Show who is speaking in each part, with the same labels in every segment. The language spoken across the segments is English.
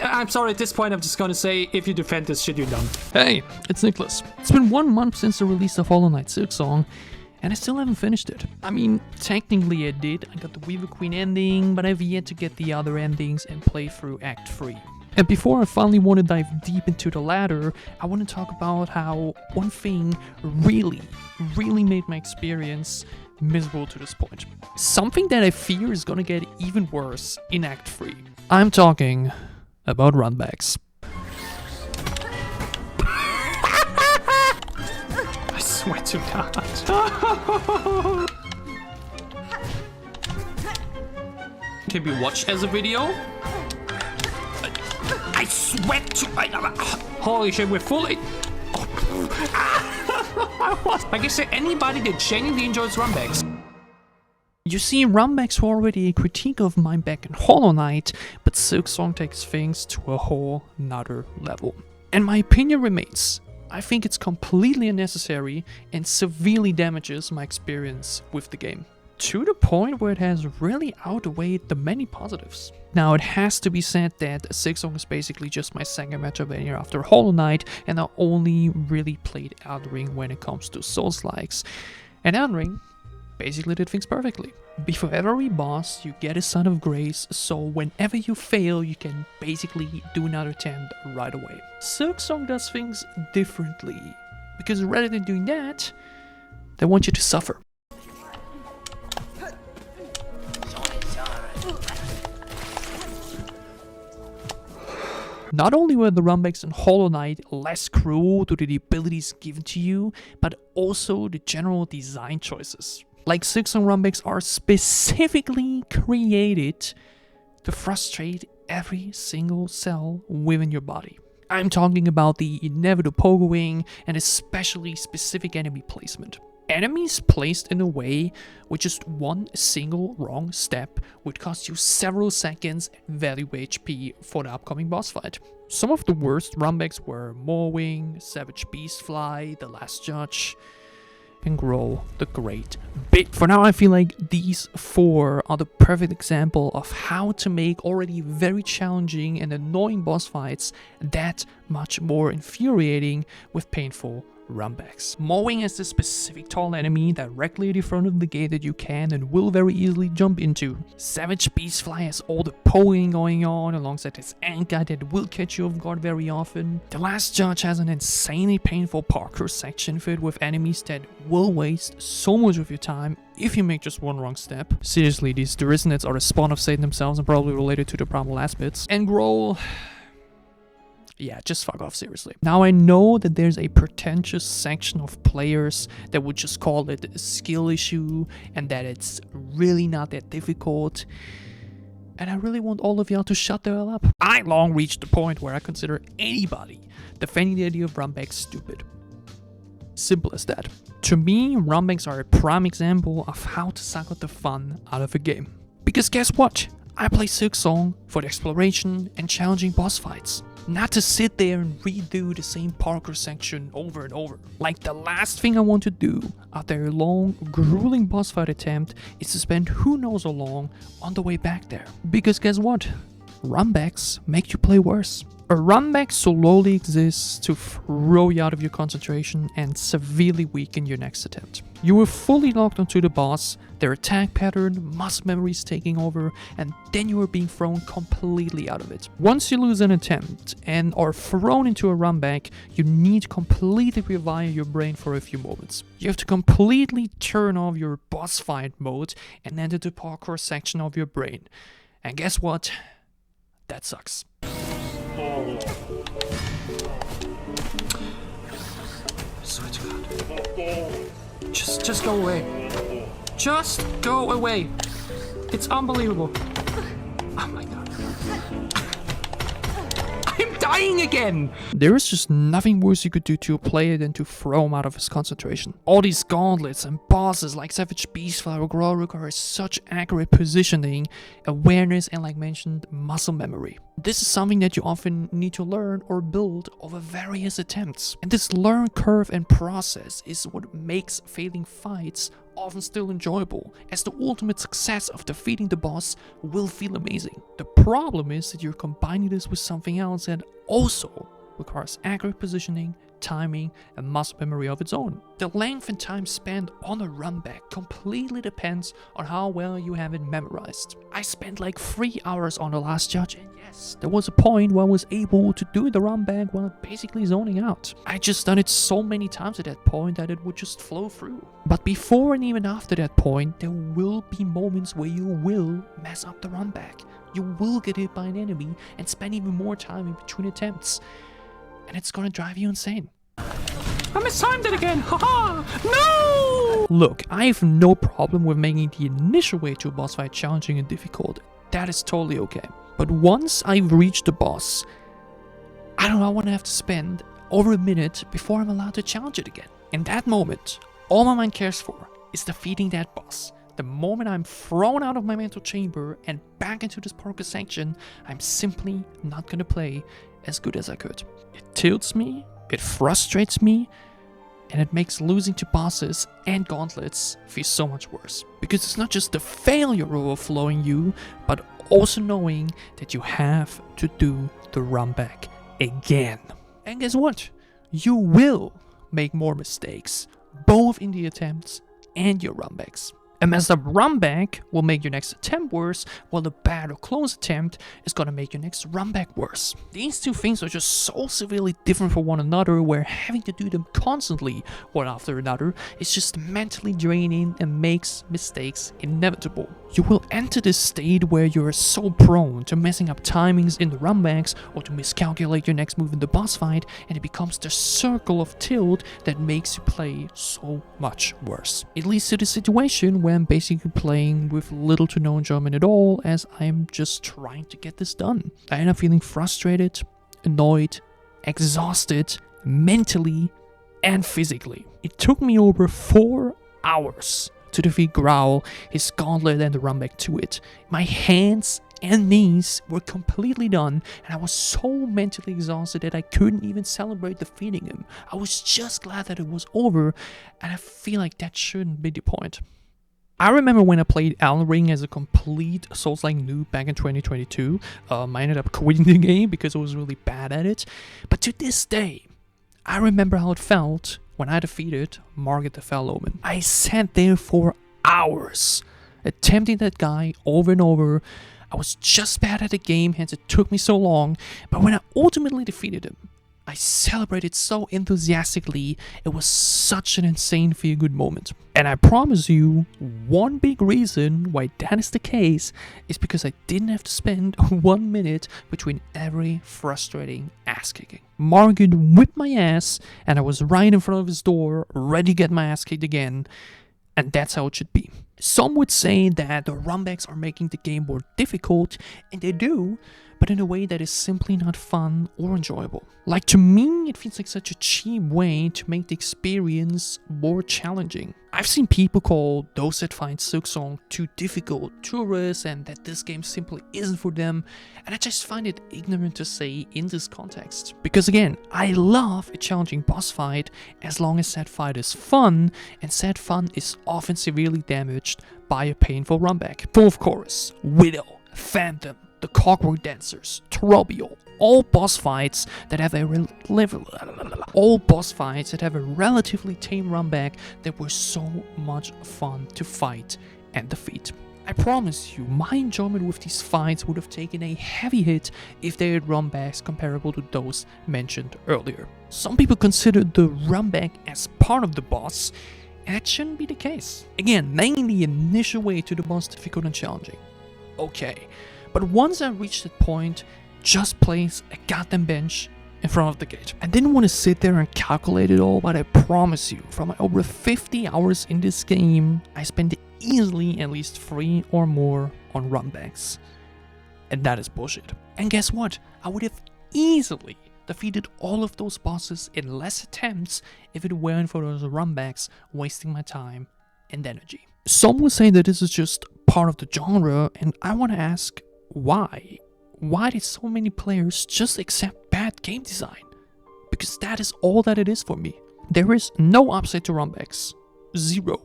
Speaker 1: I'm sorry, at this point I'm just gonna say, if you defend this shit, you're done.
Speaker 2: Hey, it's Niclas. It's been 1 month since the release of Hollow Knight Silksong, and I still haven't finished it. I mean, technically I did. I got the Weaver Queen ending, but I've yet to get the other endings and play through Act 3. And before I finally want to dive deep into the latter, I want to talk about how one thing really made my experience miserable to this point. Something that I fear is gonna get even worse in Act 3. I'm talking about Runbacks.
Speaker 1: I swear to God. Can we watch as a video? I swear to... Holy shit, we're fully... Like I said, anybody that genuinely enjoys Runbacks.
Speaker 2: You see, Runbacks were already a critique of mine back in Hollow Knight, but Silksong takes things to a whole nother level. And my opinion remains, I think it's completely unnecessary and severely damages my experience with the game. To the point where it has really outweighed the many positives. Now, it has to be said that Silksong is basically just my second Metroidvania after Hollow Knight, and I only really played Elden Ring when it comes to Souls-likes. And Elden Ring basically did things perfectly. Before every boss, you get a Son of Grace, so whenever you fail, you can basically do another attempt right away. Silksong does things differently, because rather than doing that, they want you to suffer. Not only were the Runbacks in Hollow Knight less cruel to the abilities given to you, but also the general design choices. Like Silksong Runbacks are specifically created to frustrate every single cell within your body. I'm talking about the inevitable pogoing and especially specific enemy placement. Enemies placed in a way with just one single wrong step would cost you several seconds and valuable HP for the upcoming boss fight. Some of the worst Runbacks were Moorwing, Savage Beastfly, The Last Judge, and Grow the Great Bit. For now, I feel like these 4 are the perfect example of how to make already very challenging and annoying boss fights that much more infuriating with painful Runbacks. Moorwing is the specific tall enemy directly at the front of the gate that you can and will very easily jump into. Savage Beastfly has all the poking going on alongside his anchor that will catch you off guard very often. The Last Judge has an insanely painful parkour section filled with enemies that will waste so much of your time if you make just one wrong step. Seriously, these Durisanids are the spawn of Satan themselves and probably related to the primal last bits. And Growl... yeah, just fuck off, seriously. Now, I know that there's a pretentious section of players that would just call it a skill issue and that it's really not that difficult. And I really want all of y'all to shut the hell up. I long reached the point where I consider anybody defending the idea of Runbacks stupid. Simple as that. To me, Runbacks are a prime example of how to suck out the fun out of a game. Because guess what? I play Silksong for the exploration and challenging boss fights. Not to sit there and redo the same parkour section over and over. Like, the last thing I want to do after a long, grueling boss fight attempt is to spend who knows how long on the way back there. Because guess what? Runbacks make you play worse. A runback slowly exists to throw you out of your concentration and severely weaken your next attempt. You were fully locked onto the boss, their attack pattern, muscle memories taking over, and then you are being thrown completely out of it. Once you lose an attempt and are thrown into a runback, you need to completely rewire your brain for a few moments. You have to completely turn off your boss fight mode and enter the parkour section of your brain. And guess what? That sucks.
Speaker 1: Swear to God. Just go away. Just go away. It's unbelievable. Oh my God. I'm dying again!
Speaker 2: There is just nothing worse you could do to a player than to throw him out of his concentration. All these gauntlets and bosses like Savage Beastfly or Growl require such accurate positioning, awareness, and, like mentioned, muscle memory. This is something that you often need to learn or build over various attempts. And this learn curve and process is what makes failing fights often still enjoyable, as the ultimate success of defeating the boss will feel amazing. The problem is that you're combining this with something else that also requires accurate positioning, timing, and muscle memory of its own. The length and time spent on a runback completely depends on how well you have it memorized. I spent like 3 hours on the last judge, and yes, there was a point where I was able to do the runback while basically zoning out. I just done it so many times at that point that it would just flow through. But before and even after that point, there will be moments where you will mess up the runback. You will get hit by an enemy and spend even more time in between attempts. And it's gonna drive you insane.
Speaker 1: I mistimed it again! Haha! No!
Speaker 2: Look, I have no problem with making the initial way to a boss fight challenging and difficult. That is totally okay. But once I've reached the boss, I don't want to have to spend over a minute before I'm allowed to challenge it again. In that moment, all my mind cares for is defeating that boss. The moment I'm thrown out of my mental chamber and back into this parkour section, I'm simply not gonna play as good as I could. It tilts me, it frustrates me, and it makes losing to bosses and gauntlets feel so much worse. Because it's not just the failure overflowing you, but also knowing that you have to do the runback again. And guess what? You will make more mistakes, both in the attempts and your runbacks. A messed up runback will make your next attempt worse, while the bad or close attempt is gonna make your next runback worse. These two things are just so severely different from one another, where having to do them constantly, one after another, is just mentally draining and makes mistakes inevitable. You will enter this state where you're so prone to messing up timings in the runbacks or to miscalculate your next move in the boss fight, and it becomes the circle of tilt that makes you play so much worse. It leads to the situation where I'm basically playing with little to no enjoyment at all, as I'm just trying to get this done. I end up feeling frustrated, annoyed, exhausted, mentally and physically. It took me over 4 hours to defeat Growl, his gauntlet, and the runback to it. My hands and knees were completely done, and I was so mentally exhausted that I couldn't even celebrate defeating him. I was just glad that it was over, and I feel like that shouldn't be the point. I remember when I played Elden Ring as a complete Souls-like noob back in 2022. I ended up quitting the game because I was really bad at it. But to this day, I remember how it felt when I defeated Margaret the Fell Omen. I sat there for hours, attempting that guy over and over. I was just bad at the game, hence it took me so long. But when I ultimately defeated him, I celebrated so enthusiastically. It was such an insane feel-good moment. And I promise you, one big reason why that is the case is because I didn't have to spend 1 minute between every frustrating ass-kicking. Margaret whipped my ass, and I was right in front of his door, ready to get my ass kicked again. And that's how it should be. Some would say that the runbacks are making the game more difficult, and they do, but in a way that is simply not fun or enjoyable. Like, to me, it feels like such a cheap way to make the experience more challenging. I've seen people call those that find Silksong too difficult tourists, and that this game simply isn't for them, and I just find it ignorant to say in this context. Because again, I love a challenging boss fight as long as that fight is fun, and said fun is often severely damaged by a painful runback. Full of Chorus, Widow, Phantom, the Clockwork Dancers, Trobiel, all boss fights that have a relatively tame runback that were so much fun to fight and defeat. I promise you, my enjoyment with these fights would have taken a heavy hit if they had runbacks comparable to those mentioned earlier. Some people consider the runback as part of the boss, and that shouldn't be the case. Again, making the initial way to the boss difficult and challenging. Okay. But once I reached that point, just place a goddamn bench in front of the gate. I didn't want to sit there and calculate it all, but I promise you, from my over 50 hours in this game, I spent easily at least 3 or more on runbacks. And that is bullshit. And guess what? I would have easily defeated all of those bosses in less attempts if it weren't for those runbacks wasting my time and energy. Some will say that this is just part of the genre, and I want to ask, why? Why did so many players just accept bad game design? Because that is all that it is for me. There is no upside to runbacks. Zero.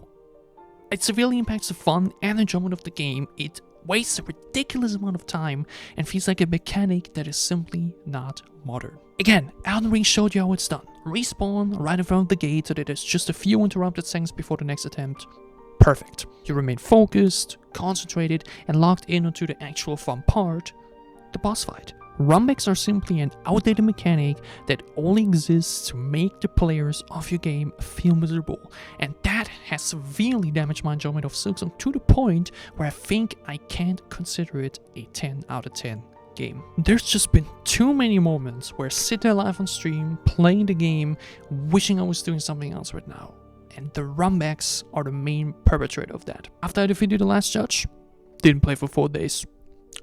Speaker 2: It severely impacts the fun and enjoyment of the game. It wastes a ridiculous amount of time and feels like a mechanic that is simply not modern. Again, Elden Ring showed you how it's done. Respawn right in front of the gate so that there's just a few interrupted seconds before the next attempt. Perfect. You remain focused, concentrated, and locked in onto the actual fun part, the boss fight. Runbacks are simply an outdated mechanic that only exists to make the players of your game feel miserable, and that has severely damaged my enjoyment of Silksong to the point where I think I can't consider it a 10 out of 10 game. There's just been too many moments where I sit there live on stream, playing the game, wishing I was doing something else right now, and the Runbacks are the main perpetrator of that. After I defeated the last judge, didn't play for 4 days.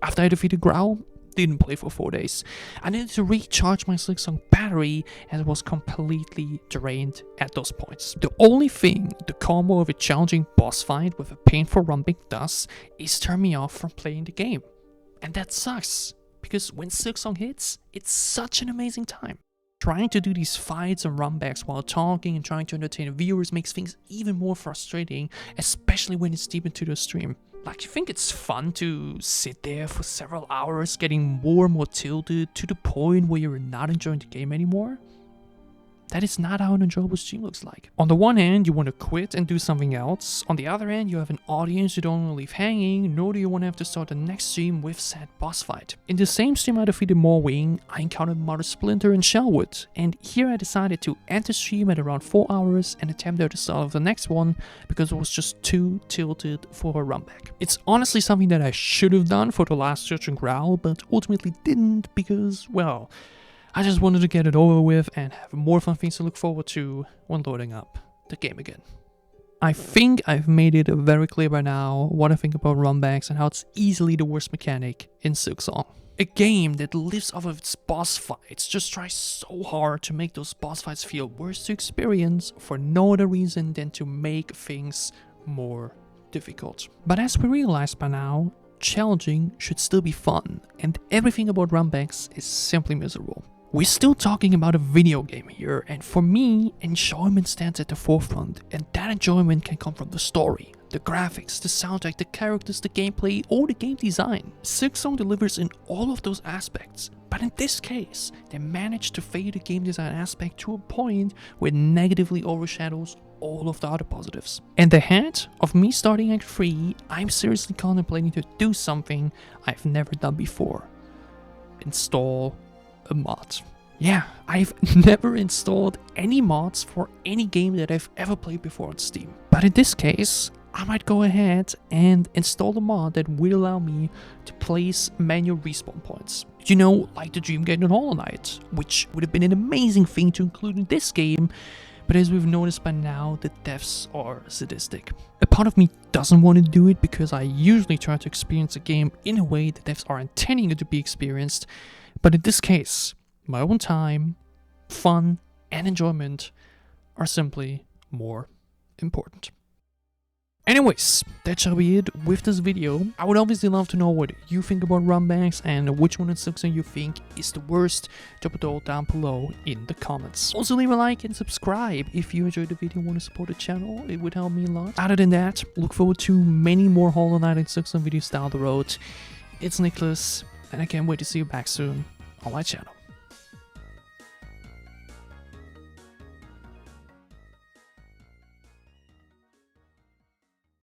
Speaker 2: After I defeated Growl, didn't play for 4 days. I needed to recharge my Silksong battery and it was completely drained at those points. The only thing the combo of a challenging boss fight with a painful Runback does is turn me off from playing the game. And that sucks, because when Silksong hits, it's such an amazing time. Trying to do these fights and Runbacks while talking and trying to entertain viewers makes things even more frustrating, especially when it's deep into the stream. Like, you think it's fun to sit there for several hours getting more and more tilted to the point where you're not enjoying the game anymore? That is not how an enjoyable stream looks like. On the one hand, you want to quit and do something else. On the other hand, you have an audience you don't want to leave hanging, nor do you want to have to start the next stream with said boss fight. In the same stream I defeated Moorwing, I encountered Mother Splinter and Shellwood, and here I decided to end the stream at around 4 hours and attempt at the start of the next one because I was just too tilted for a Runback. It's honestly something that I should have done for the last Judge and Growl, but ultimately didn't because, well, I just wanted to get it over with and have more fun things to look forward to when loading up the game again. I think I've made it very clear by now what I think about Runbacks and how it's easily the worst mechanic in Silksong. A game that lives off of its boss fights just tries so hard to make those boss fights feel worse to experience for no other reason than to make things more difficult. But as we realized by now, challenging should still be fun, and everything about Runbacks is simply miserable. We're still talking about a video game here, and for me, enjoyment stands at the forefront, and that enjoyment can come from the story, the graphics, the soundtrack, the characters, the gameplay, or the game design. Silksong delivers in all of those aspects, but in this case, they managed to fade the game design aspect to a point where it negatively overshadows all of the other positives. And ahead of me starting Act 3, I'm seriously contemplating to do something I've never done before. Install a mod. Yeah, I've never installed any mods for any game that I've ever played before on Steam. But in this case, I might go ahead and install a mod that will allow me to place manual respawn points. You know, like the Dream Gate in Hollow Knight, which would have been an amazing thing to include in this game, but as we've noticed by now, the deaths are sadistic. A part of me doesn't want to do it because I usually try to experience a game in a way the deaths are intending it to be experienced, but in this case, my own time, fun, and enjoyment are simply more important. Anyways, that shall be it with this video. I would obviously love to know what you think about Runbacks and which one in Silksong you think is the worst. Drop it all down below in the comments. Also leave a like and subscribe if you enjoyed the video and want to support the channel. It would help me a lot. Other than that, look forward to many more Hollow Knight and Silksong videos down the road. It's Niclas, and I can't wait to see you back soon on my channel.